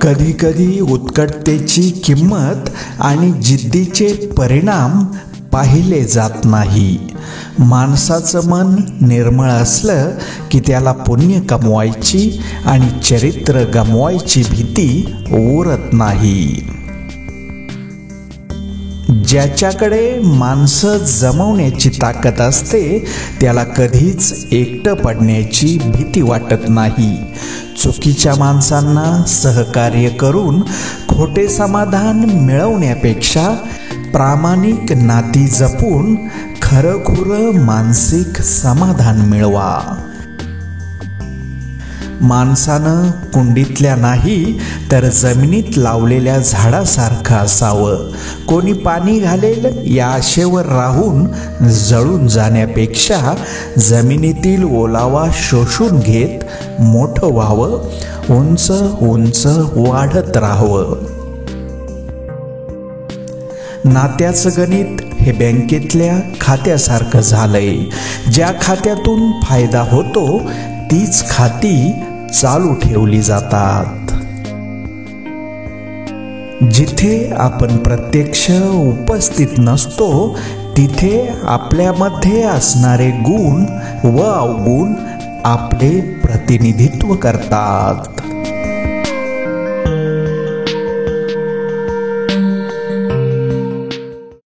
कधीकधी उत्कटतेची किंमत आणि जिद्दीचे परिणाम पाहिले जात नाही. माणसाचं मन निर्मळ असलं की त्याला पुण्य कमवायची आणि चरित्र गमवायची भीती उरत नाही. ज्याच्याकडे माणसं जमवण्याची ताकद असते त्याला कधीच एकटं पडण्याची भीती वाटत नाही. चुकीच्या माणसांना सहकार्य करून खोटे समाधान मिळवण्यापेक्षा प्रामाणिक नाती जपून खरंखुरं मानसिक समाधान मिळवा. माणसानं कुंडीतल्या नाही तर जमिनीत लावलेल्या झाडासारखं असावं. कोणी पाणी घालेल या आशेवर राहून जळून जाण्यापेक्षा जमिनीतील ओलावा शोषून घेत मोठं व्हावं, उंच उंच वाढत राहावं. नात्याचं गणित हे बँकेतल्या खात्यासारखं झालंय. ज्या खात्यातून फायदा होतो तीच खाती चालू ठेवली जातात. जिथे आपण प्रत्यक्ष उपस्थित नसतो तिथे आपल्यामध्ये असणारे गुण व अवगुण आपले प्रतिनिधित्व करतात.